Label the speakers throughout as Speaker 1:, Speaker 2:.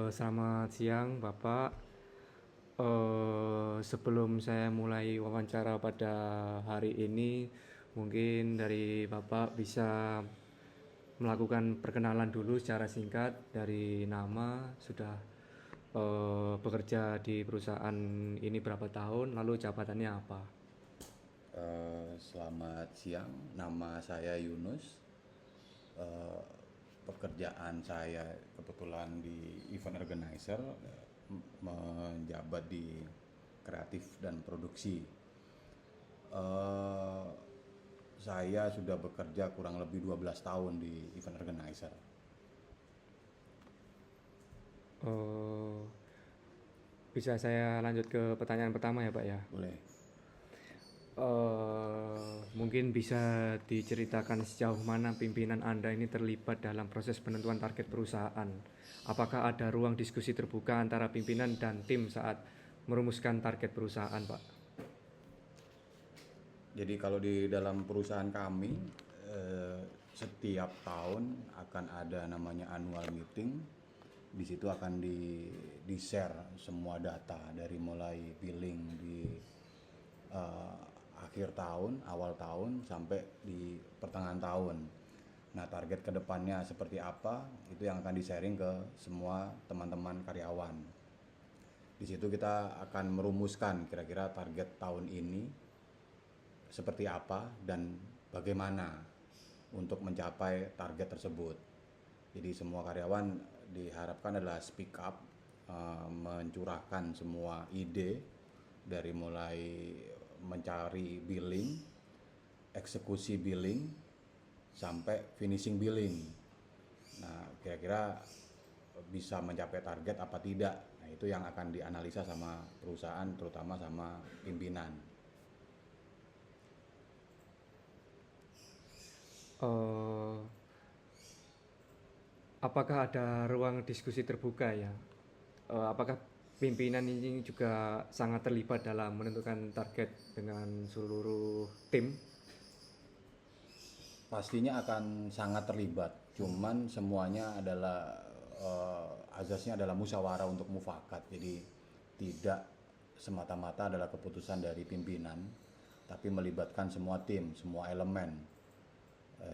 Speaker 1: Selamat siang, Bapak. Sebelum saya mulai wawancara pada hari ini, mungkin dari Bapak bisa melakukan perkenalan dulu secara singkat dari nama, sudah bekerja di perusahaan ini berapa tahun, lalu jabatannya apa?
Speaker 2: Selamat siang, nama saya Yunus. Eh, Pekerjaan saya kebetulan di event organizer, menjabat di kreatif dan produksi. Eh, saya sudah bekerja kurang lebih 12 tahun di event organizer.
Speaker 1: Eh, Bisa saya lanjut ke pertanyaan pertama ya, Pak ya?
Speaker 2: Boleh.
Speaker 1: Mungkin bisa diceritakan sejauh mana pimpinan Anda ini terlibat dalam proses penentuan target perusahaan. Apakah ada ruang diskusi terbuka antara pimpinan dan tim saat merumuskan target perusahaan, Pak?
Speaker 2: Jadi kalau di dalam perusahaan kami, eh, setiap tahun akan ada namanya annual meeting. Di situ akan di-share semua data dari mulai billing di eh, akhir tahun, awal tahun sampai di pertengahan tahun. Nah, target kedepannya seperti apa itu yang akan di-sharing ke semua teman-teman karyawan. Di situ kita akan merumuskan kira-kira target tahun ini seperti apa dan bagaimana untuk mencapai target tersebut. Jadi semua karyawan diharapkan adalah speak up, mencurahkan semua ide dari mulai mencari billing, eksekusi billing, sampai finishing billing. Nah, kira-kira bisa mencapai target apa tidak. Nah, itu yang akan dianalisa sama perusahaan, terutama sama pimpinan.
Speaker 1: Eh, apakah ada ruang diskusi terbuka ya? Apakah pimpinan ini juga sangat terlibat dalam menentukan target dengan seluruh tim?
Speaker 2: Pastinya akan sangat terlibat, cuman semuanya adalah azasnya adalah musyawarah untuk mufakat. Jadi tidak semata-mata adalah keputusan dari pimpinan, tapi melibatkan semua tim, semua elemen.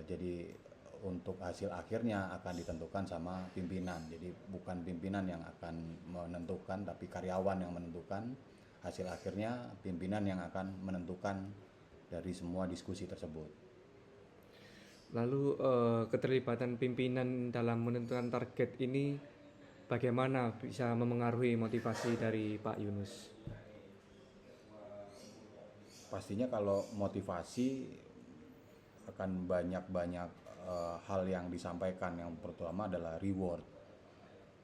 Speaker 2: Jadi untuk hasil akhirnya akan ditentukan sama pimpinan. Jadi bukan pimpinan yang akan menentukan, tapi karyawan yang menentukan. Hasil akhirnya pimpinan yang akan menentukan dari semua diskusi tersebut.
Speaker 1: Lalu keterlibatan pimpinan dalam menentukan target ini bagaimana bisa memengaruhi motivasi dari Pak Yunus?
Speaker 2: Pastinya kalau motivasi akan banyak-banyak hal yang disampaikan. Yang pertama adalah reward.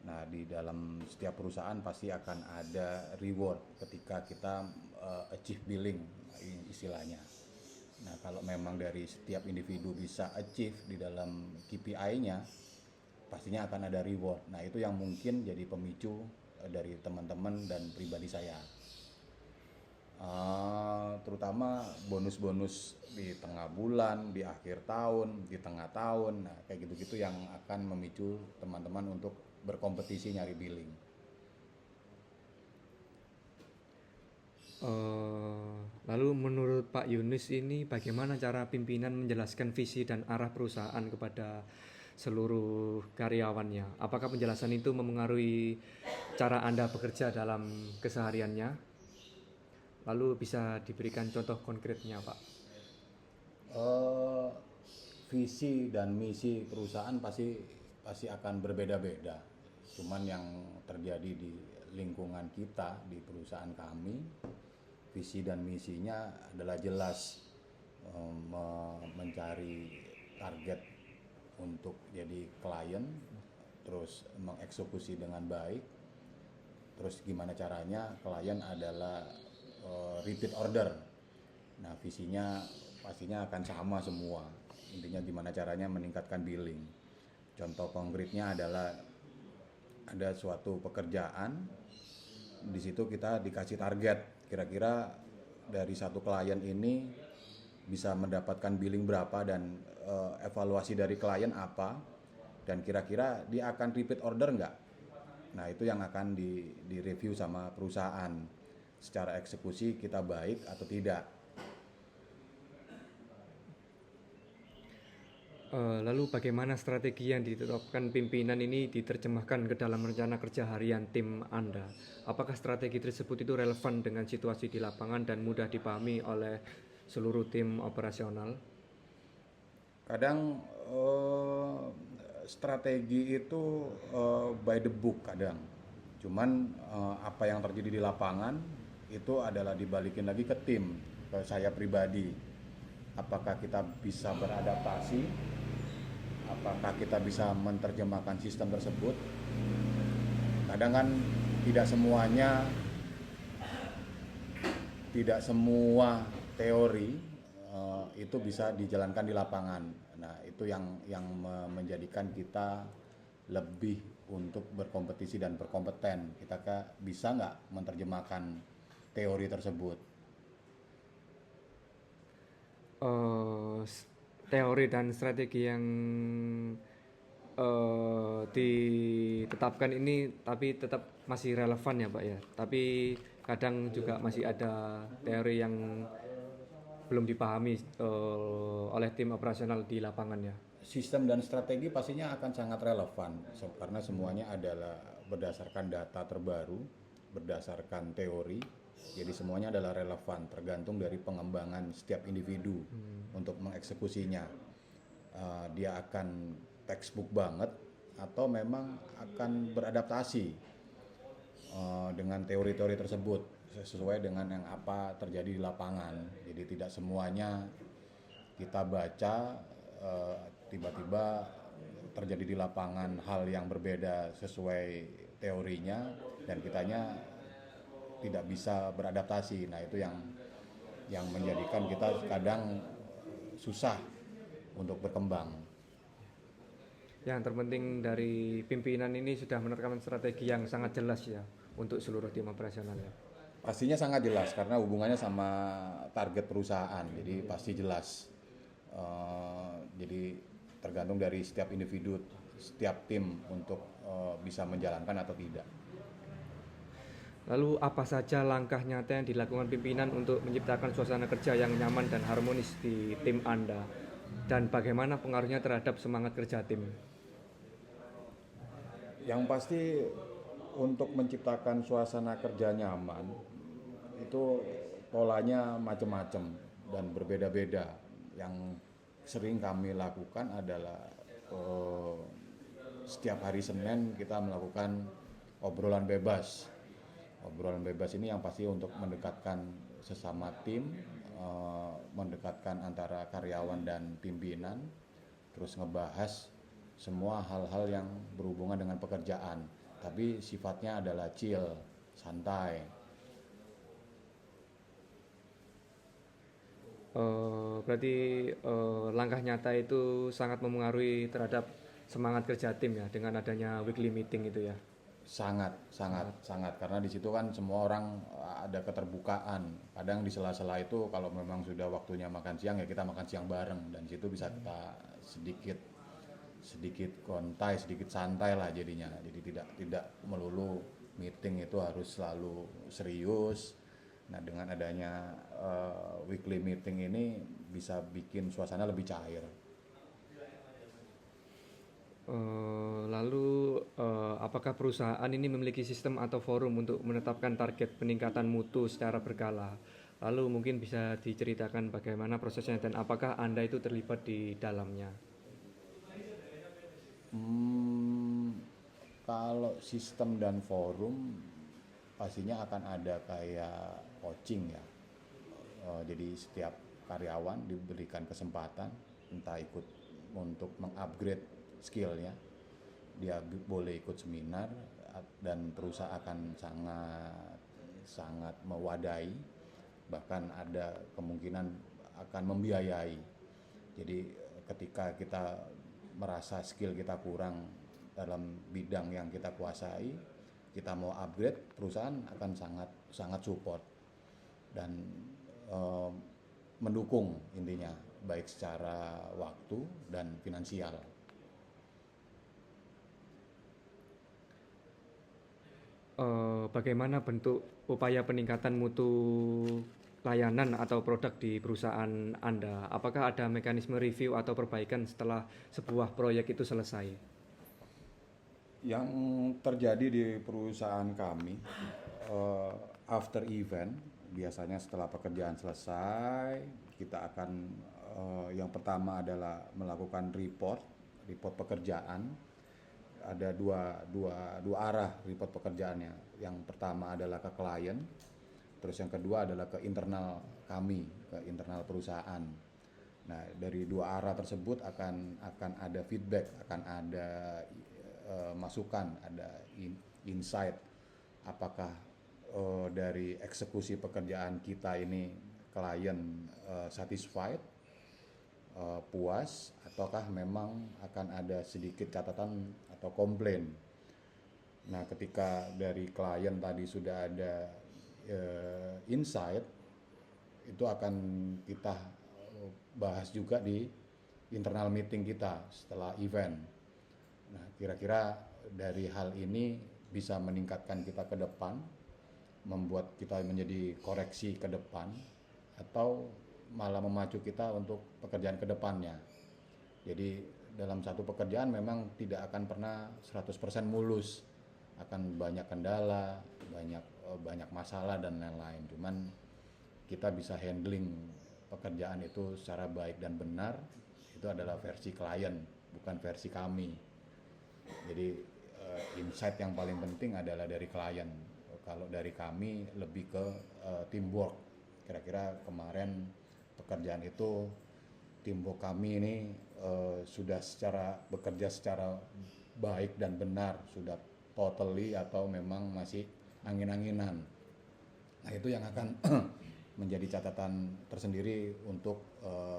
Speaker 2: Nah, di dalam setiap perusahaan pasti akan ada reward ketika kita achieve billing istilahnya. Nah, kalau memang dari setiap individu bisa achieve di dalam KPI-nya, pastinya akan ada reward. Nah, itu yang mungkin jadi pemicu dari teman-teman dan pribadi saya. Terutama bonus-bonus di tengah bulan, di akhir tahun, di tengah tahun. Nah, kayak gitu-gitu yang akan memicu teman-teman untuk berkompetisi nyari billing.
Speaker 1: Eh, Lalu menurut Pak Yunus ini bagaimana cara pimpinan menjelaskan visi dan arah perusahaan kepada seluruh karyawannya? Apakah penjelasan itu memengaruhi cara Anda bekerja dalam kesehariannya? Lalu bisa diberikan contoh konkretnya, Pak?
Speaker 2: eh Visi dan misi perusahaan pasti pasti akan berbeda-beda. Cuman yang terjadi di lingkungan kita di perusahaan kami, visi dan misinya adalah jelas, mencari target untuk jadi klien, terus mengeksekusi dengan baik, terus gimana caranya klien adalah repeat order. Nah, visinya pastinya akan sama semua. Intinya gimana caranya meningkatkan billing. Contoh konkretnya adalah ada suatu pekerjaan, di situ kita dikasih target. Kira-kira dari satu klien ini bisa mendapatkan billing berapa dan evaluasi dari klien apa, dan kira-kira dia akan repeat order nggak. Nah, itu yang akan direview sama perusahaan. Secara eksekusi kita baik atau tidak.
Speaker 1: Lalu bagaimana strategi yang ditetapkan pimpinan ini diterjemahkan ke dalam rencana kerja harian tim Anda? Apakah strategi tersebut itu relevan dengan situasi di lapangan dan mudah dipahami oleh seluruh tim operasional?
Speaker 2: Kadang strategi itu by the book kadang. Cuman apa yang terjadi di lapangan itu adalah dibalikin lagi ke tim, ke saya pribadi. Apakah kita bisa beradaptasi? Apakah kita bisa menerjemahkan sistem tersebut? Kadang kan tidak semuanya, tidak semua teori itu bisa dijalankan di lapangan. Nah, itu yang menjadikan kita lebih untuk berkompetisi dan berkompeten. Kita bisa nggak menerjemahkan teori tersebut?
Speaker 1: Teori dan strategi yang ditetapkan ini tapi tetap masih relevan ya Pak ya. Tapi kadang juga masih ada teori yang belum dipahami oleh tim operasional di lapangan ya.
Speaker 2: Sistem dan strategi pastinya akan sangat relevan karena semuanya adalah berdasarkan data terbaru, berdasarkan teori. Jadi semuanya adalah relevan tergantung dari pengembangan setiap individu untuk mengeksekusinya. Dia akan textbook banget atau memang akan beradaptasi dengan teori-teori tersebut sesuai dengan yang apa terjadi di lapangan. Jadi tidak semuanya kita baca tiba-tiba terjadi di lapangan hal yang berbeda sesuai teorinya dan kitanya tidak bisa beradaptasi. Nah, itu yang menjadikan kita kadang susah untuk berkembang.
Speaker 1: Yang terpenting dari pimpinan ini sudah menerapkan strategi yang sangat jelas ya untuk seluruh tim operasional ya.
Speaker 2: Pastinya sangat jelas karena hubungannya sama target perusahaan, jadi pasti jelas. Jadi tergantung dari setiap individu, setiap tim untuk bisa menjalankan atau tidak.
Speaker 1: Lalu apa saja langkah nyata yang dilakukan pimpinan untuk menciptakan suasana kerja yang nyaman dan harmonis di tim Anda? Dan bagaimana pengaruhnya terhadap semangat kerja tim?
Speaker 2: Yang pasti untuk menciptakan suasana kerja nyaman itu polanya macam-macam dan berbeda-beda. Yang sering kami lakukan adalah setiap hari Senin kita melakukan obrolan bebas. Obrolan bebas ini yang pasti untuk mendekatkan sesama tim, mendekatkan antara karyawan dan pimpinan, terus ngebahas semua hal-hal yang berhubungan dengan pekerjaan, tapi sifatnya adalah chill, santai.
Speaker 1: Berarti langkah nyata itu sangat memengaruhi terhadap semangat kerja tim ya dengan adanya weekly meeting itu ya.
Speaker 2: Sangat karena di situ kan semua orang ada keterbukaan. Kadang di sela-sela itu kalau memang sudah waktunya makan siang ya kita makan siang bareng dan di situ bisa kita sedikit kontai, sedikit santai lah jadinya. Jadi tidak melulu meeting itu harus selalu serius. Nah, dengan adanya weekly meeting ini bisa bikin suasana lebih cair.
Speaker 1: Lalu apakah perusahaan ini memiliki sistem atau forum untuk menetapkan target peningkatan mutu secara berkala? Lalu mungkin bisa diceritakan bagaimana prosesnya dan apakah Anda itu terlibat di dalamnya?
Speaker 2: Kalau sistem dan forum pastinya akan ada kayak coaching ya. Jadi setiap karyawan diberikan kesempatan entah ikut untuk mengupgrade skillnya, dia boleh ikut seminar dan perusahaan akan sangat mewadahi, bahkan ada kemungkinan akan membiayai. Jadi ketika kita merasa skill kita kurang dalam bidang yang kita kuasai, kita mau upgrade, perusahaan akan sangat support dan mendukung intinya, baik secara waktu dan finansial.
Speaker 1: Bagaimana bentuk upaya peningkatan mutu layanan atau produk di perusahaan Anda? Apakah ada mekanisme review atau perbaikan setelah sebuah proyek itu selesai?
Speaker 2: Yang terjadi di perusahaan kami, eh, after event, biasanya setelah pekerjaan selesai, kita akan yang pertama adalah melakukan report pekerjaan. Ada dua arah report pekerjaannya. Yang pertama adalah ke klien, terus yang kedua adalah ke internal kami, ke internal perusahaan. Nah, dari dua arah tersebut akan ada feedback, akan ada masukan, ada insight, apakah dari eksekusi pekerjaan kita ini klien satisfied, puas, ataukah memang akan ada sedikit catatan atau komplain. Nah, ketika dari klien tadi sudah ada insight, itu akan kita bahas juga di internal meeting kita setelah event. Nah, kira-kira dari hal ini bisa meningkatkan kita ke depan, membuat kita menjadi koreksi ke depan, atau malah memacu kita untuk pekerjaan ke depannya. Jadi dalam satu pekerjaan memang tidak akan pernah 100% mulus. Akan banyak kendala, banyak masalah dan lain-lain. Cuman kita bisa handling pekerjaan itu secara baik dan benar, itu adalah versi klien, bukan versi kami. Jadi insight yang paling penting adalah dari klien. Kalau dari kami lebih ke teamwork. Kira-kira kemarin pekerjaan itu teamwork kami ini sudah bekerja secara baik dan benar, sudah totally atau memang masih angin-anginan. Nah, itu yang akan menjadi catatan tersendiri untuk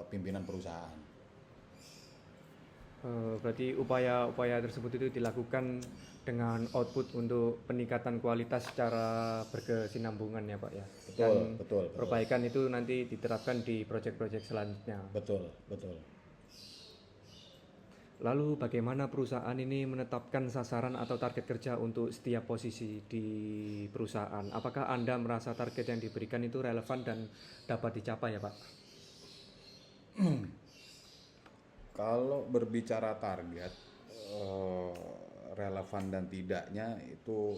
Speaker 2: pimpinan perusahaan.
Speaker 1: Berarti upaya-upaya tersebut itu dilakukan dengan output untuk peningkatan kualitas secara berkesinambungan ya Pak ya. Dan
Speaker 2: Betul.
Speaker 1: perbaikan itu nanti diterapkan di proyek-proyek selanjutnya.
Speaker 2: Betul.
Speaker 1: Lalu bagaimana perusahaan ini menetapkan sasaran atau target kerja untuk setiap posisi di perusahaan? Apakah Anda merasa target yang diberikan itu relevan dan dapat dicapai ya Pak?
Speaker 2: Kalau berbicara target, relevan dan tidaknya itu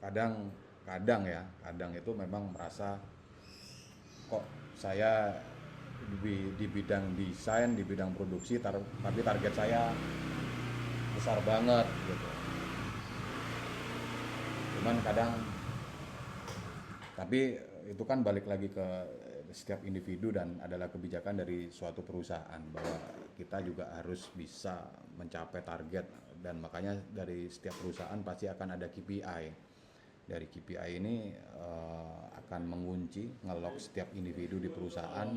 Speaker 2: kadang itu memang merasa kok saya di bidang desain, di bidang produksi, tapi target saya besar banget gitu. Cuman tapi itu kan balik lagi ke setiap individu dan adalah kebijakan dari suatu perusahaan bahwa kita juga harus bisa mencapai target, dan makanya dari setiap perusahaan pasti akan ada KPI. Dari KPI ini akan mengunci, ngelok setiap individu di perusahaan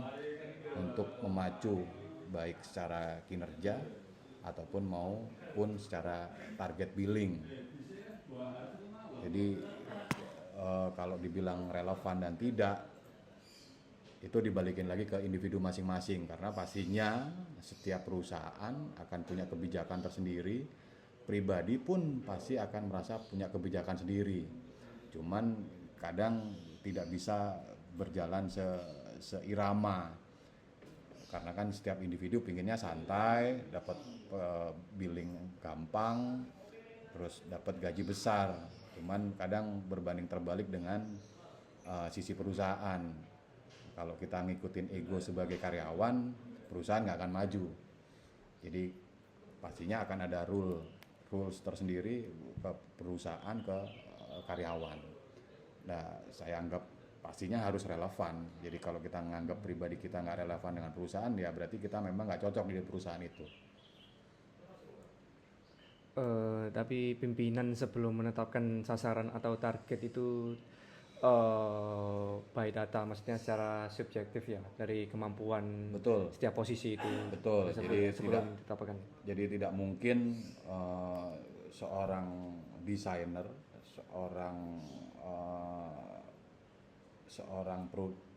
Speaker 2: untuk memacu baik secara kinerja maupun secara target billing. Jadi kalau dibilang relevan dan tidak, itu dibalikin lagi ke individu masing-masing, karena pastinya setiap perusahaan akan punya kebijakan tersendiri, pribadi pun pasti akan merasa punya kebijakan sendiri. Cuman kadang tidak bisa berjalan seirama, karena kan setiap individu pinginnya santai, dapat billing gampang, terus dapat gaji besar. Cuman kadang berbanding terbalik dengan sisi perusahaan. Kalau kita ngikutin ego sebagai karyawan, perusahaan nggak akan maju. Jadi pastinya akan ada rules tersendiri ke perusahaan, ke karyawan. Nah, saya anggap pastinya harus relevan. Jadi kalau kita nganggap pribadi kita nggak relevan dengan perusahaan, ya berarti kita memang nggak cocok di perusahaan itu.
Speaker 1: Tapi pimpinan sebelum menetapkan sasaran atau target itu by data, maksudnya secara subjektif ya, dari kemampuan
Speaker 2: Betul.
Speaker 1: setiap posisi itu.
Speaker 2: Betul.
Speaker 1: Sebelum ditetapkan.
Speaker 2: Jadi tidak mungkin seorang desainer,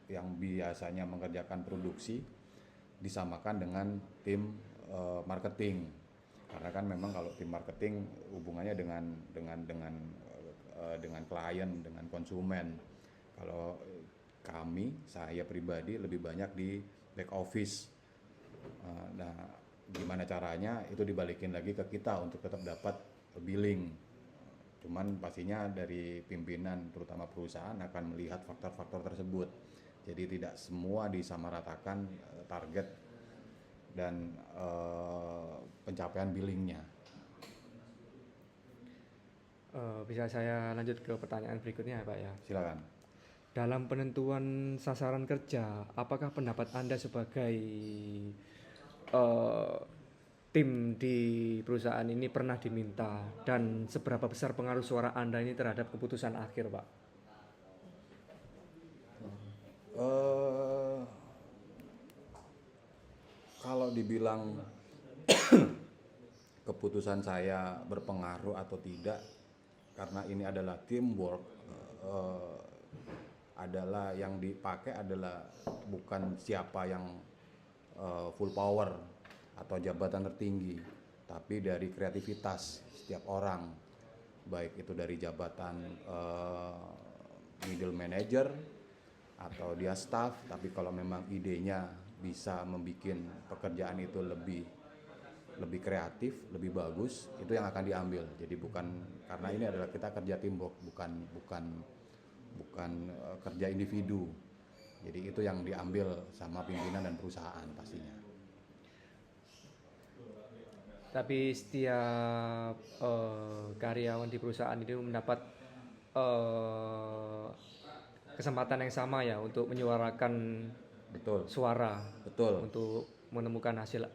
Speaker 2: yang biasanya mengerjakan produksi disamakan dengan tim marketing. Karena kan memang kalau tim marketing hubungannya dengan klien, dengan konsumen. Kalau saya pribadi lebih banyak di back office. Nah, gimana caranya itu dibalikin lagi ke kita untuk tetap dapat billing. Cuman pastinya dari pimpinan terutama perusahaan akan melihat faktor-faktor tersebut. Jadi tidak semua disamaratakan target dan pencapaian billingnya.
Speaker 1: Bisa saya lanjut ke pertanyaan berikutnya ya Pak ya.
Speaker 2: Silakan.
Speaker 1: Dalam penentuan sasaran kerja, apakah pendapat Anda sebagai eh, tim di perusahaan ini pernah diminta, dan seberapa besar pengaruh suara Anda ini terhadap keputusan akhir, Pak?
Speaker 2: Eh, Kalau dibilang keputusan saya berpengaruh atau tidak, karena ini adalah teamwork, adalah yang dipakai adalah bukan siapa yang full power atau jabatan tertinggi, tapi dari kreativitas setiap orang, baik itu dari jabatan middle manager atau dia staff. Tapi kalau memang idenya bisa membuat pekerjaan itu lebih kreatif, lebih bagus, itu yang akan diambil. Jadi bukan, karena ini adalah kita kerja teamwork, bukan kerja individu. Jadi itu yang diambil sama pimpinan dan perusahaan pastinya.
Speaker 1: Tapi setiap karyawan di perusahaan ini mendapat kesempatan yang sama ya untuk menyuarakan
Speaker 2: Betul,
Speaker 1: suara
Speaker 2: betul,
Speaker 1: untuk menemukan hasil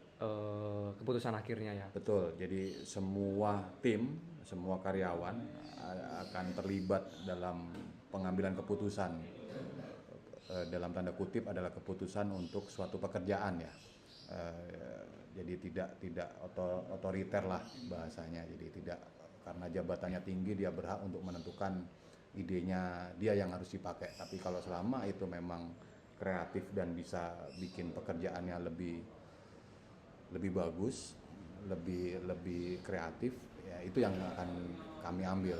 Speaker 1: keputusan akhirnya ya.
Speaker 2: betul. Jadi semua tim, semua karyawan akan terlibat dalam pengambilan keputusan. Dalam tanda kutip adalah keputusan untuk suatu pekerjaan ya. Jadi tidak otoriter lah bahasanya. Jadi tidak karena jabatannya tinggi dia berhak untuk menentukan idenya dia yang harus dipakai. Tapi kalau selama itu memang kreatif dan bisa bikin pekerjaannya lebih bagus, lebih kreatif, ya itu yang akan kami ambil.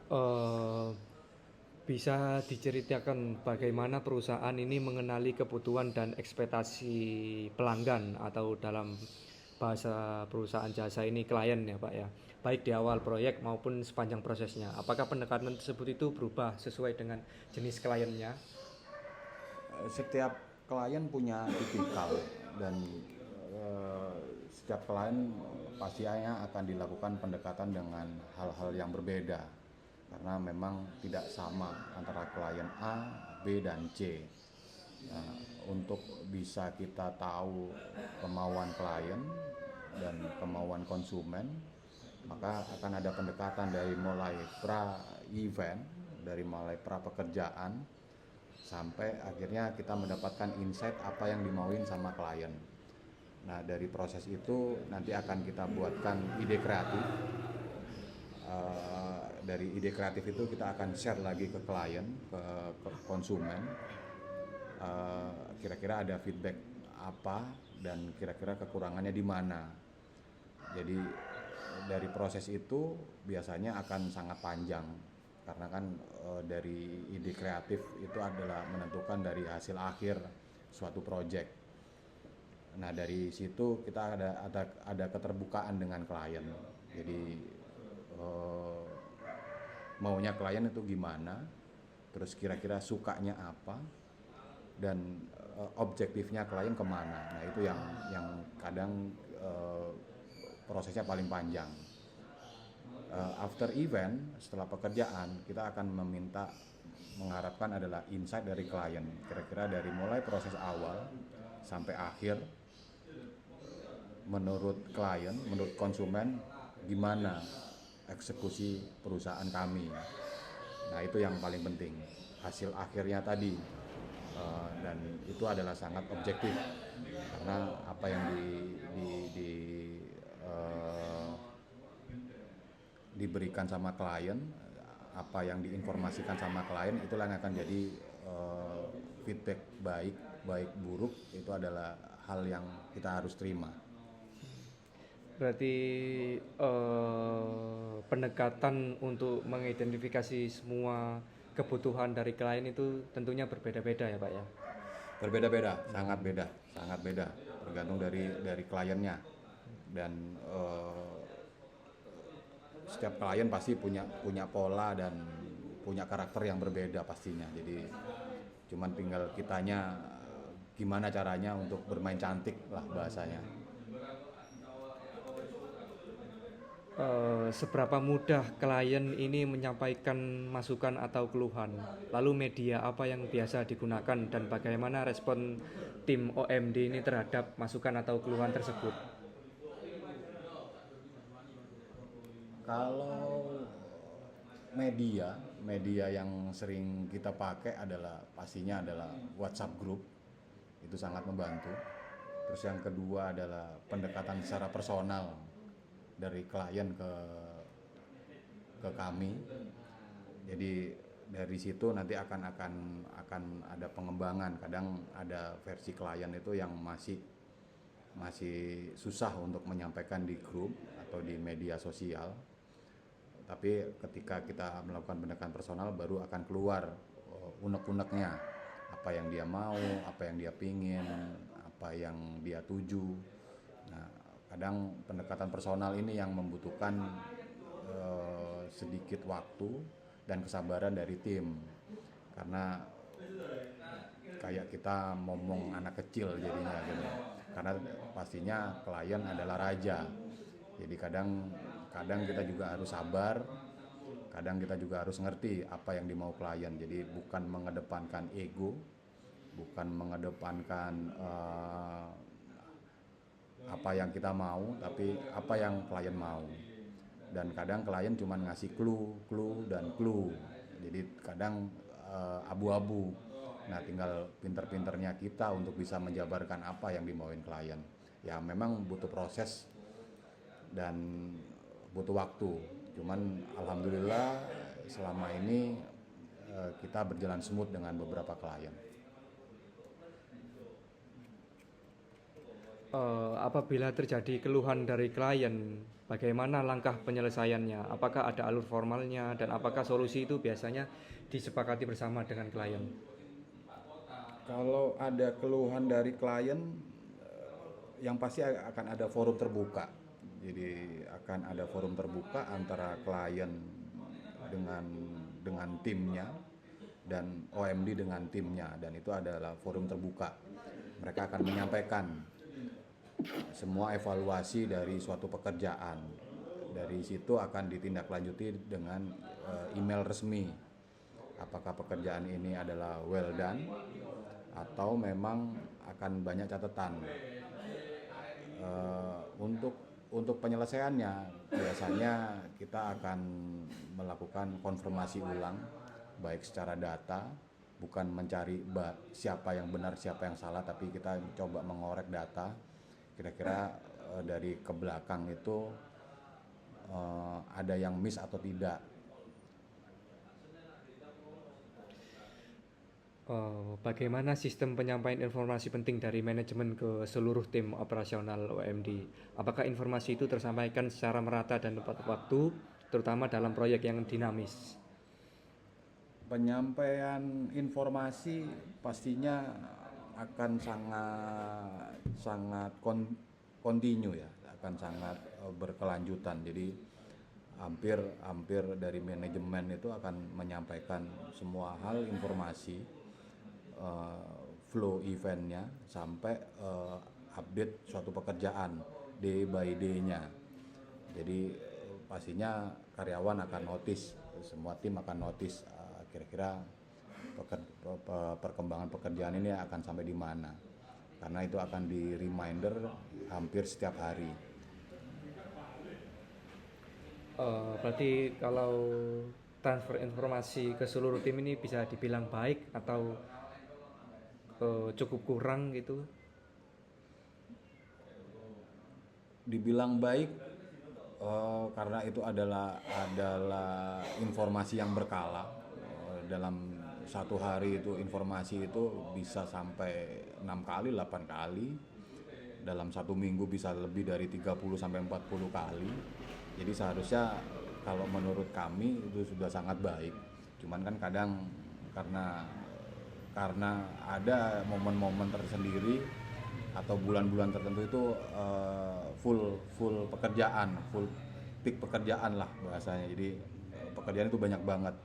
Speaker 1: Eh, Bisa diceritakan bagaimana perusahaan ini mengenali kebutuhan dan ekspektasi pelanggan, atau dalam bahasa perusahaan jasa ini klien ya Pak ya, baik di awal proyek maupun sepanjang prosesnya. Apakah pendekatan tersebut itu berubah sesuai dengan jenis kliennya?
Speaker 2: Setiap klien punya tipikal dan setiap klien pastinya akan dilakukan pendekatan dengan hal-hal yang berbeda karena memang tidak sama antara klien A, B, dan C. Nah, untuk bisa kita tahu kemauan klien dan kemauan konsumen, maka akan ada pendekatan dari mulai pra-event, dari mulai pra-pekerjaan, sampai akhirnya kita mendapatkan insight apa yang dimauin sama klien. Nah, dari proses itu nanti akan kita buatkan ide kreatif. Dari ide kreatif itu kita akan share lagi ke klien, ke konsumen. Kira-kira ada feedback apa dan kira-kira kekurangannya di mana. Jadi dari proses itu biasanya akan sangat panjang karena kan dari ide kreatif itu adalah menentukan dari hasil akhir suatu project. Nah, dari situ kita ada keterbukaan dengan klien. Jadi maunya klien itu gimana, terus kira-kira sukanya apa, dan objektifnya klien kemana. Nah, itu yang kadang prosesnya paling panjang. After event, setelah pekerjaan, kita akan mengharapkan adalah insight dari klien. Kira-kira dari mulai proses awal sampai akhir, menurut klien, menurut konsumen, gimana eksekusi perusahaan kami. Nah, itu yang paling penting, hasil akhirnya tadi. Dan itu adalah sangat objektif karena apa yang diberikan sama klien, apa yang diinformasikan sama klien, itulah yang akan jadi feedback baik baik buruk itu adalah hal yang kita harus terima.
Speaker 1: Berarti pendekatan untuk mengidentifikasi semua kebutuhan dari klien itu tentunya berbeda-beda ya Pak ya.
Speaker 2: Berbeda-beda, sangat beda, tergantung dari kliennya. Dan setiap klien pasti punya pola dan punya karakter yang berbeda pastinya. Jadi cuman tinggal kitanya gimana caranya untuk bermain cantik lah bahasanya.
Speaker 1: Seberapa mudah klien ini menyampaikan masukan atau keluhan? Lalu media apa yang biasa digunakan dan bagaimana respon tim OMD ini terhadap masukan atau keluhan tersebut?
Speaker 2: Kalau media yang sering kita pakai adalah pastinya adalah WhatsApp group, itu sangat membantu. Terus yang kedua adalah pendekatan secara personal dari klien ke kami. Jadi dari situ nanti akan ada pengembangan. Kadang ada versi klien itu yang masih susah untuk menyampaikan di grup atau di media sosial. Tapi ketika kita melakukan pendekatan personal baru akan keluar unek-uneknya, apa yang dia mau, apa yang dia pingin, apa yang dia tuju. Nah, kadang pendekatan personal ini yang membutuhkan sedikit waktu dan kesabaran dari tim, karena kayak kita ngomong anak kecil jadinya gitu. Karena pastinya klien adalah raja. Jadi kadang kita juga harus sabar, kadang kita juga harus ngerti apa yang dimau klien. Jadi bukan mengedepankan ego, bukan mengedepankan apa yang kita mau, tapi apa yang klien mau. Dan kadang klien cuma ngasih clue dan clue. Jadi kadang abu-abu. Nah, tinggal pinter-pinternya kita untuk bisa menjabarkan apa yang dimauin klien. Ya memang butuh proses dan butuh waktu. Cuman alhamdulillah selama ini kita berjalan smooth dengan beberapa klien.
Speaker 1: Apabila terjadi keluhan dari klien, bagaimana langkah penyelesaiannya? Apakah ada alur formalnya dan apakah solusi itu biasanya disepakati bersama dengan klien?
Speaker 2: Kalau ada keluhan dari klien, yang pasti akan ada forum terbuka. Jadi akan ada forum terbuka antara klien dengan timnya dan OMD dengan timnya, dan itu adalah forum terbuka. Mereka akan menyampaikan semua evaluasi dari suatu pekerjaan. Dari situ akan ditindaklanjuti dengan email resmi. Apakah pekerjaan ini adalah well done atau memang akan banyak catatan. Untuk penyelesaiannya biasanya kita akan melakukan konfirmasi ulang, baik secara data, bukan mencari siapa yang benar siapa yang salah, tapi kita coba mengorek data. Kira-kira dari ke belakang itu ada yang miss atau tidak.
Speaker 1: Bagaimana sistem penyampaian informasi penting dari manajemen ke seluruh tim operasional OMD? Apakah informasi itu tersampaikan secara merata dan tepat waktu, terutama dalam proyek yang dinamis?
Speaker 2: Penyampaian informasi pastinya akan sangat kontinu ya, akan sangat berkelanjutan. Jadi hampir dari manajemen itu akan menyampaikan semua hal informasi, flow eventnya sampai update suatu pekerjaan day by day-nya. Jadi pastinya karyawan akan notice, semua tim akan notice kira-kira perkembangan pekerjaan ini akan sampai di mana, karena itu akan di reminder hampir setiap hari.
Speaker 1: Berarti kalau transfer informasi ke seluruh tim ini bisa dibilang baik atau cukup kurang gitu?
Speaker 2: Dibilang baik karena itu adalah informasi yang berkala dalam satu hari itu informasi itu bisa sampai 6 kali, 8 kali. Dalam satu minggu bisa lebih dari 30 sampai 40 kali. Jadi seharusnya kalau menurut kami itu sudah sangat baik. Cuman kan kadang karena karena ada momen-momen tersendiri atau bulan-bulan tertentu itu full full pekerjaan, full peak pekerjaan lah bahasanya. Jadi pekerjaan itu banyak banget.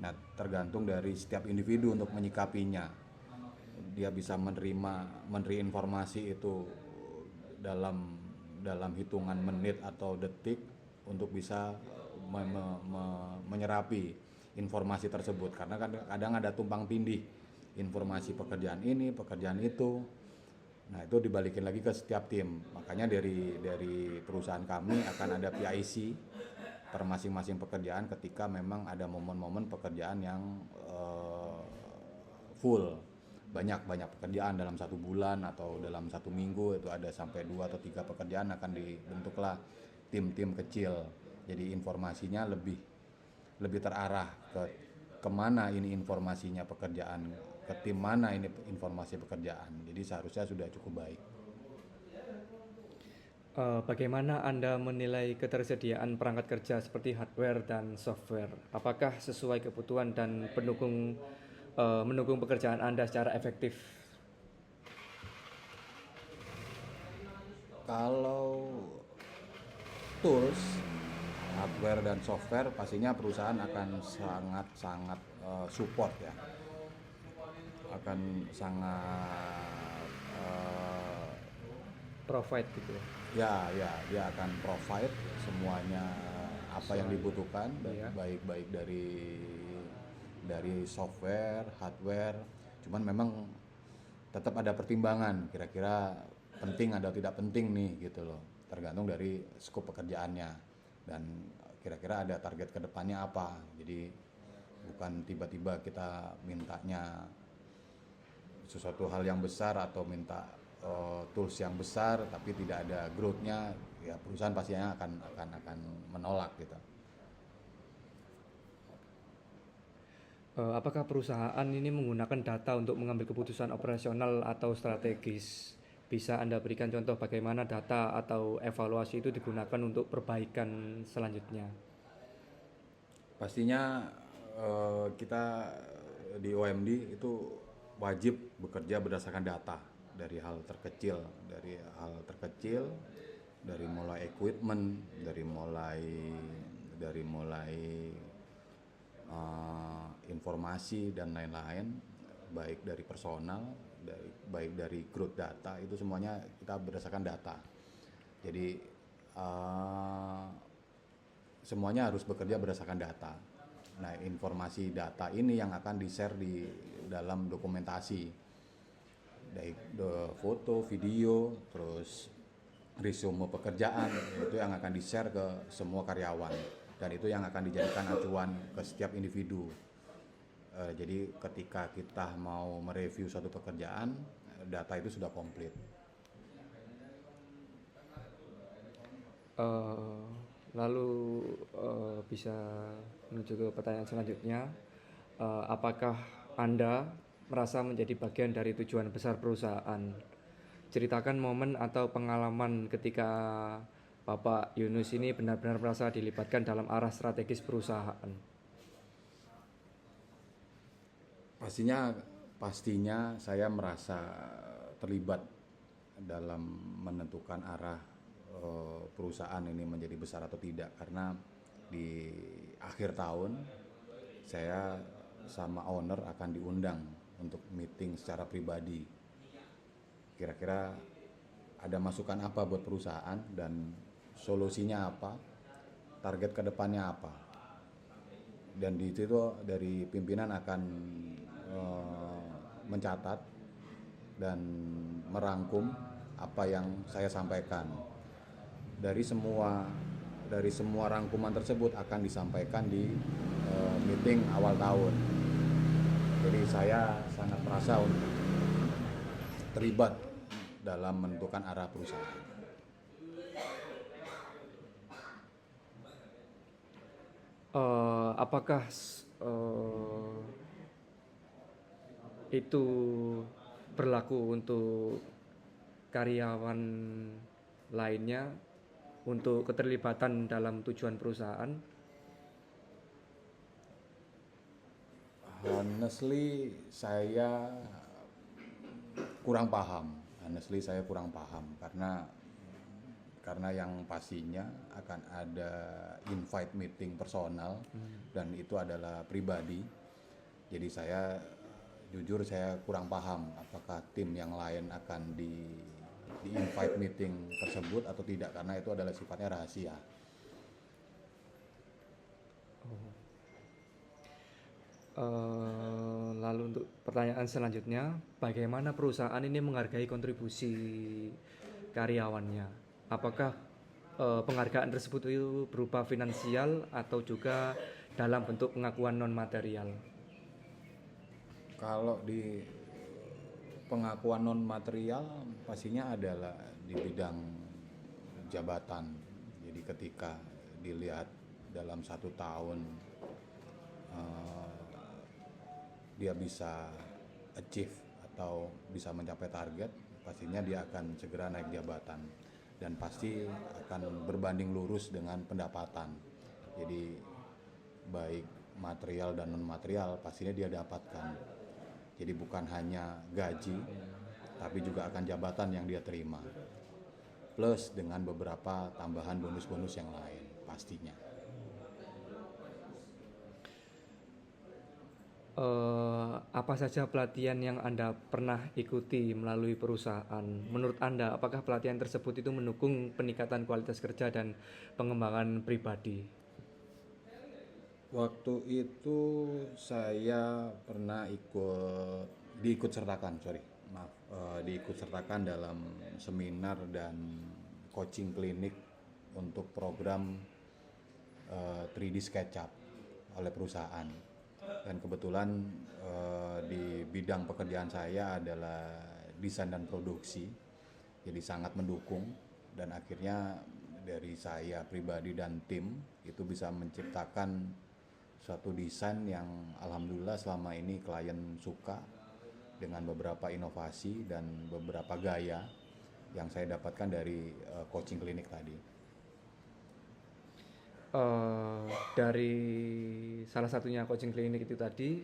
Speaker 2: Nah, tergantung dari setiap individu untuk menyikapinya. Dia bisa menerima informasi itu dalam dalam hitungan menit atau detik untuk bisa menyerapi informasi tersebut, karena kadang ada tumpang tindih informasi pekerjaan ini, pekerjaan itu. Nah, itu dibalikin lagi ke setiap tim. Makanya dari perusahaan kami akan ada PIC per masing-masing pekerjaan ketika memang ada momen-momen pekerjaan yang full, banyak pekerjaan dalam satu bulan atau dalam satu minggu. Itu ada sampai 2 atau 3 pekerjaan, akan dibentuklah tim-tim kecil. Jadi informasinya lebih terarah ke kemana ini informasinya pekerjaan, ke tim mana ini informasi pekerjaan. Jadi seharusnya sudah cukup baik.
Speaker 1: Bagaimana Anda menilai ketersediaan perangkat kerja seperti hardware dan software? Apakah sesuai kebutuhan dan mendukung pekerjaan Anda secara efektif?
Speaker 2: Kalau tools, hardware dan software, pastinya perusahaan akan sangat support ya, akan sangat
Speaker 1: Provide gitu ya.
Speaker 2: dia akan provide semuanya apa yang dibutuhkan,
Speaker 1: Iya.
Speaker 2: baik dari software, hardware. Cuman memang tetap ada pertimbangan, kira-kira penting atau tidak penting nih gitu loh, tergantung dari skop pekerjaannya dan kira-kira ada target kedepannya apa. Jadi bukan tiba-tiba kita mintanya sesuatu hal yang besar atau minta tools yang besar tapi tidak ada growth-nya, ya perusahaan pastinya akan menolak gitu.
Speaker 1: Apakah perusahaan ini menggunakan data untuk mengambil keputusan operasional atau strategis? Bisa Anda berikan contoh bagaimana data atau evaluasi itu digunakan untuk perbaikan selanjutnya?
Speaker 2: Pastinya kita di OMD itu wajib bekerja berdasarkan data dari hal terkecil, dari mulai equipment, dari mulai informasi dan lain-lain, baik dari personal, baik dari growth data, itu semuanya kita berdasarkan data. Jadi semuanya harus bekerja berdasarkan data. Nah, informasi data ini yang akan di-share di dalam dokumentasi, baik foto, video, terus resume pekerjaan, itu yang akan di-share ke semua karyawan dan itu yang akan dijadikan acuan ke setiap individu. Jadi ketika kita mau mereview suatu pekerjaan, data itu sudah komplit.
Speaker 1: Lalu bisa menuju ke pertanyaan selanjutnya. Apakah Anda merasa menjadi bagian dari tujuan besar perusahaan? Ceritakan momen atau pengalaman ketika Bapak Yunus ini benar-benar merasa dilibatkan dalam arah strategis perusahaan.
Speaker 2: Pastinya saya merasa terlibat dalam menentukan arah perusahaan ini menjadi besar atau tidak, karena di akhir tahun saya sama owner akan diundang untuk meeting secara pribadi. Kira-kira ada masukan apa buat perusahaan dan solusinya apa, target kedepannya apa. Dan di situ dari pimpinan akan mencatat dan merangkum apa yang saya sampaikan. Dari semua rangkuman tersebut akan disampaikan di meeting awal tahun. Jadi saya sangat merasa terlibat dalam menentukan arah perusahaan.
Speaker 1: Apakah itu berlaku untuk karyawan lainnya untuk keterlibatan dalam tujuan perusahaan?
Speaker 2: Honestly, saya kurang paham. Saya kurang paham karena yang pastinya akan ada invite meeting personal dan itu adalah pribadi. Jadi saya jujur saya kurang paham apakah tim yang lain akan di invite meeting tersebut atau tidak karena itu adalah sifatnya rahasia.
Speaker 1: Lalu untuk pertanyaan selanjutnya, bagaimana perusahaan ini menghargai kontribusi karyawannya? Apakah penghargaan tersebut itu berupa finansial atau juga dalam bentuk pengakuan non material?
Speaker 2: Kalau di pengakuan non material pastinya adalah di bidang jabatan. Jadi ketika dilihat dalam 1 tahun dia bisa achieve atau bisa mencapai target, pastinya dia akan segera naik jabatan dan pasti akan berbanding lurus dengan pendapatan. Jadi baik material dan non material pastinya dia dapatkan. Jadi bukan hanya gaji, tapi juga akan jabatan yang dia terima. Plus dengan beberapa tambahan bonus-bonus yang lain pastinya.
Speaker 1: Apa saja pelatihan yang Anda pernah ikuti melalui perusahaan? Menurut Anda, apakah pelatihan tersebut itu mendukung peningkatan kualitas kerja dan pengembangan pribadi?
Speaker 2: Waktu itu saya pernah diikut sertakan dalam seminar dan coaching klinik untuk program 3D SketchUp oleh perusahaan. Dan kebetulan di bidang pekerjaan saya adalah desain dan produksi, jadi sangat mendukung dan akhirnya dari saya pribadi dan tim itu bisa menciptakan suatu desain yang alhamdulillah selama ini klien suka dengan beberapa inovasi dan beberapa gaya yang saya dapatkan dari coaching klinik tadi.
Speaker 1: Dari salah satunya coaching klinik itu tadi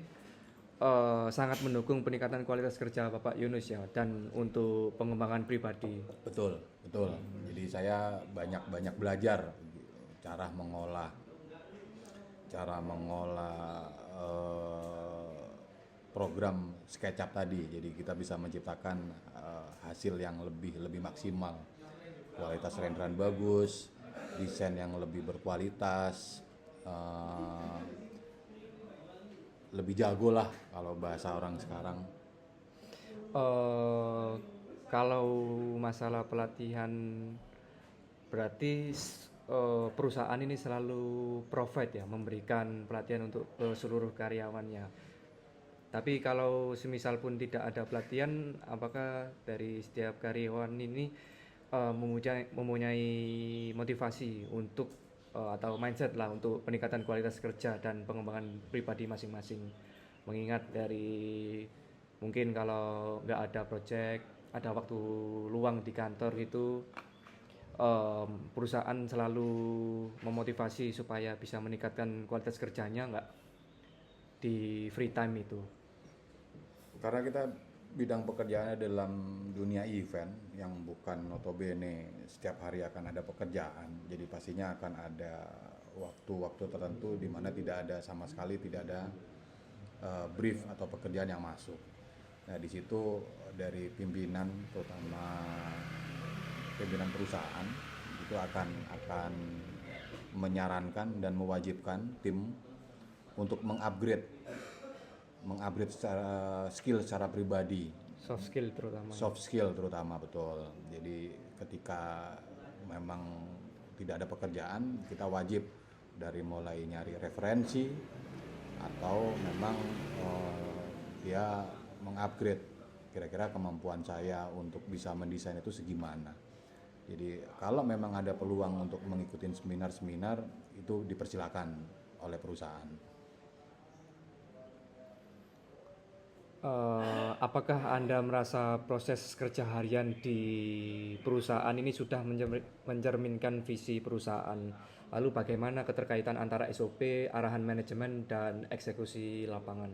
Speaker 1: sangat mendukung peningkatan kualitas kerja Bapak Yunus ya, dan untuk pengembangan pribadi.
Speaker 2: Betul. Jadi saya banyak belajar cara mengolah program SketchUp tadi. Jadi kita bisa menciptakan hasil yang lebih maksimal, kualitas renderan bagus, desain yang lebih berkualitas, lebih jago lah kalau bahasa orang sekarang.
Speaker 1: Kalau masalah pelatihan, berarti perusahaan ini selalu provide ya, memberikan pelatihan untuk seluruh karyawannya. Tapi kalau semisal pun tidak ada pelatihan, apakah dari setiap karyawan ini mempunyai motivasi untuk atau mindset lah untuk peningkatan kualitas kerja dan pengembangan pribadi masing-masing? Mengingat dari mungkin kalau nggak ada project, ada waktu luang di kantor gitu, perusahaan selalu memotivasi supaya bisa meningkatkan kualitas kerjanya nggak di free time itu.
Speaker 2: Karena kita bidang pekerjaannya dalam dunia event yang bukan notabene setiap hari akan ada pekerjaan, jadi pastinya akan ada waktu-waktu tertentu di mana tidak ada sama sekali tidak ada brief atau pekerjaan yang masuk. Nah di situ dari pimpinan, terutama pimpinan perusahaan itu akan menyarankan dan mewajibkan tim untuk mengupgrade secara pribadi,
Speaker 1: Soft skill terutama.
Speaker 2: Betul. Jadi ketika memang tidak ada pekerjaan, kita wajib dari mulai nyari referensi atau memang dia mengupgrade kira-kira kemampuan saya untuk bisa mendesain itu segimana. Jadi kalau memang ada peluang untuk mengikuti seminar-seminar itu dipersilakan oleh perusahaan.
Speaker 1: Apakah Anda merasa proses kerja harian di perusahaan ini sudah mencerminkan visi perusahaan? Lalu bagaimana keterkaitan antara SOP, arahan manajemen, dan eksekusi lapangan?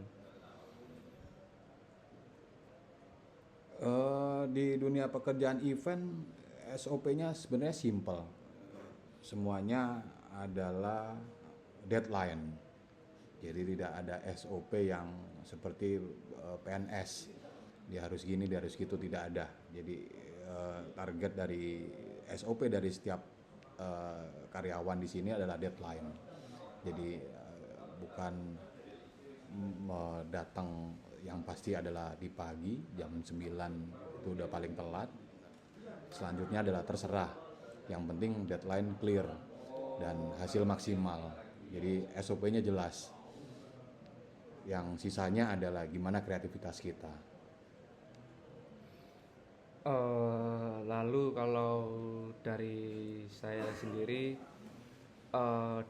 Speaker 2: Di dunia pekerjaan event SOP-nya sebenarnya simple. Semuanya adalah deadline. Jadi tidak ada SOP yang seperti PNS. Dia harus gini, dia harus gitu, tidak ada. Jadi target dari SOP dari setiap karyawan di sini adalah deadline. Jadi bukan datang yang pasti adalah di pagi jam 9 itu udah paling telat. Selanjutnya adalah terserah. Yang penting deadline clear dan hasil maksimal. Jadi SOP-nya jelas. Yang sisanya adalah gimana kreativitas kita.
Speaker 1: Lalu kalau dari saya sendiri,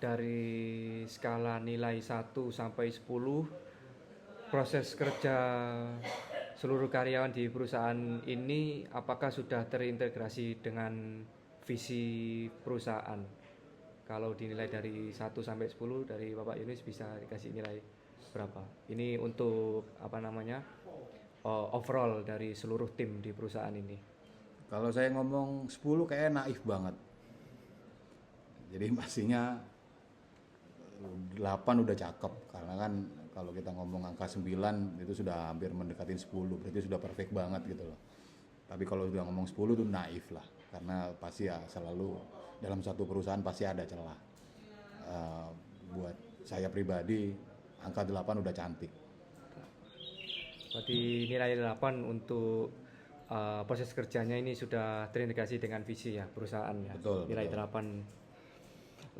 Speaker 1: dari skala nilai 1 sampai 10, proses kerja seluruh karyawan di perusahaan ini apakah sudah terintegrasi dengan visi perusahaan? Kalau dinilai dari 1 sampai 10, dari Bapak Yunus bisa dikasih nilai berapa? Ini untuk overall dari seluruh tim di perusahaan ini.
Speaker 2: Kalau saya ngomong 10 kayak naif banget. Jadi pastinya 8 udah cakep, karena kan kalau kita ngomong angka 9 itu sudah hampir mendekatin 10, berarti sudah perfect banget gitu loh. Tapi kalau udah ngomong 10 itu naif lah, karena pasti ya selalu dalam satu perusahaan pasti ada celah. Buat saya pribadi angka 8 udah cantik.
Speaker 1: Berarti nilai 8 untuk proses kerjanya ini sudah terintegrasi dengan visi ya perusahaan ya.
Speaker 2: Betul,
Speaker 1: Nilai
Speaker 2: betul.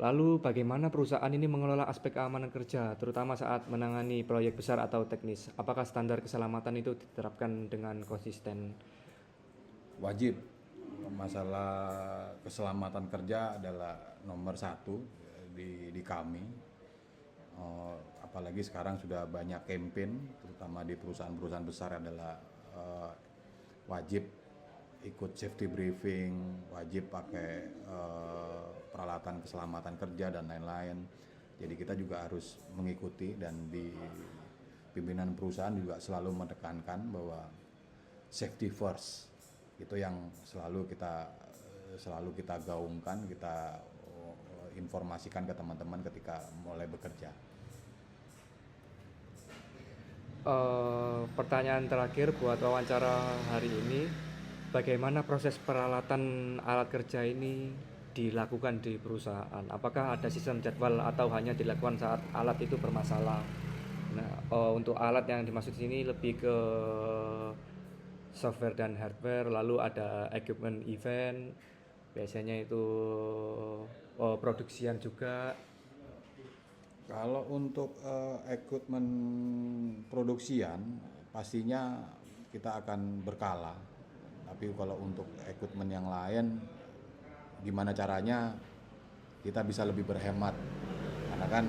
Speaker 1: 8. Lalu bagaimana perusahaan ini mengelola aspek keamanan kerja, terutama saat menangani proyek besar atau teknis? Apakah standar keselamatan itu diterapkan dengan konsisten?
Speaker 2: Wajib. Masalah keselamatan kerja adalah nomor satu di kami. Apalagi sekarang sudah banyak campaign, terutama di perusahaan-perusahaan besar adalah wajib ikut safety briefing, wajib pakai peralatan keselamatan kerja dan lain-lain. Jadi kita juga harus mengikuti, dan di pimpinan perusahaan juga selalu menekankan bahwa safety first. Itu yang selalu kita gaungkan, kita informasikan ke teman-teman ketika mulai bekerja.
Speaker 1: Pertanyaan terakhir buat wawancara hari ini, bagaimana proses peralatan alat kerja ini dilakukan di perusahaan? Apakah ada sistem jadwal atau hanya dilakukan saat alat itu bermasalah? Nah, untuk alat yang dimaksud sini lebih ke software dan hardware, lalu ada equipment event, biasanya itu produksian juga.
Speaker 2: Kalau untuk equipment produksian pastinya kita akan berkala. Tapi kalau untuk equipment yang lain, gimana caranya kita bisa lebih berhemat? Karena kan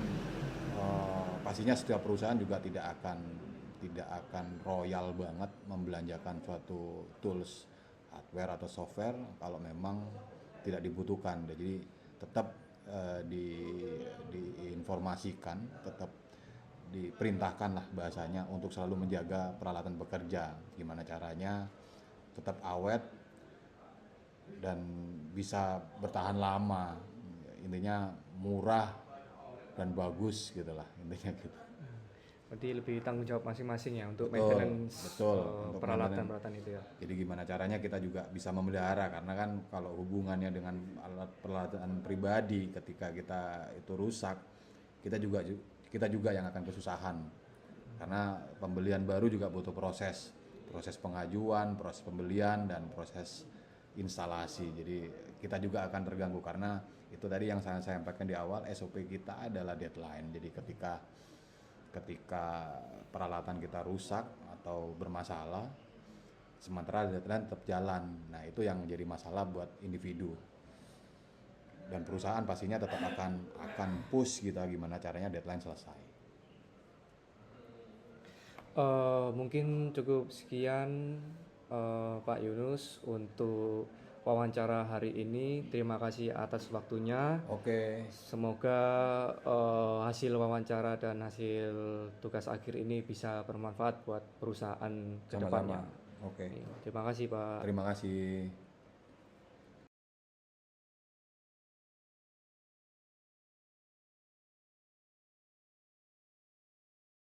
Speaker 2: pastinya setiap perusahaan juga tidak akan royal banget membelanjakan suatu tools hardware atau software kalau memang tidak dibutuhkan. Jadi tetap diinformasikan, tetap diperintahkan lah bahasanya untuk selalu menjaga peralatan bekerja. Gimana caranya tetap awet dan bisa bertahan lama. Intinya murah dan bagus gitulah, intinya gitu.
Speaker 1: Berarti lebih tanggung jawab masing-masing ya untuk
Speaker 2: Betul,
Speaker 1: maintenance
Speaker 2: untuk
Speaker 1: peralatan-peralatan itu ya.
Speaker 2: Jadi gimana caranya kita juga bisa memelihara, karena kan kalau hubungannya dengan alat peralatan pribadi ketika kita itu rusak, kita juga yang akan kesusahan. Karena pembelian baru juga butuh proses pengajuan, proses pembelian, dan proses instalasi. Jadi kita juga akan terganggu, karena itu tadi yang saya sampaikan di awal, SOP kita adalah deadline. Jadi ketika peralatan kita rusak atau bermasalah, sementara deadline tetap jalan. Nah, itu yang menjadi masalah buat individu. Dan perusahaan pastinya tetap akan push kita gimana caranya deadline selesai.
Speaker 1: Mungkin cukup sekian Pak Yunus untuk wawancara hari ini. Terima kasih atas waktunya.
Speaker 2: Oke,
Speaker 1: Semoga hasil wawancara dan hasil tugas akhir ini bisa bermanfaat buat perusahaan
Speaker 2: sama-sama.
Speaker 1: kedepannya.
Speaker 2: Oke,
Speaker 1: Terima kasih Pak.
Speaker 2: terima kasih.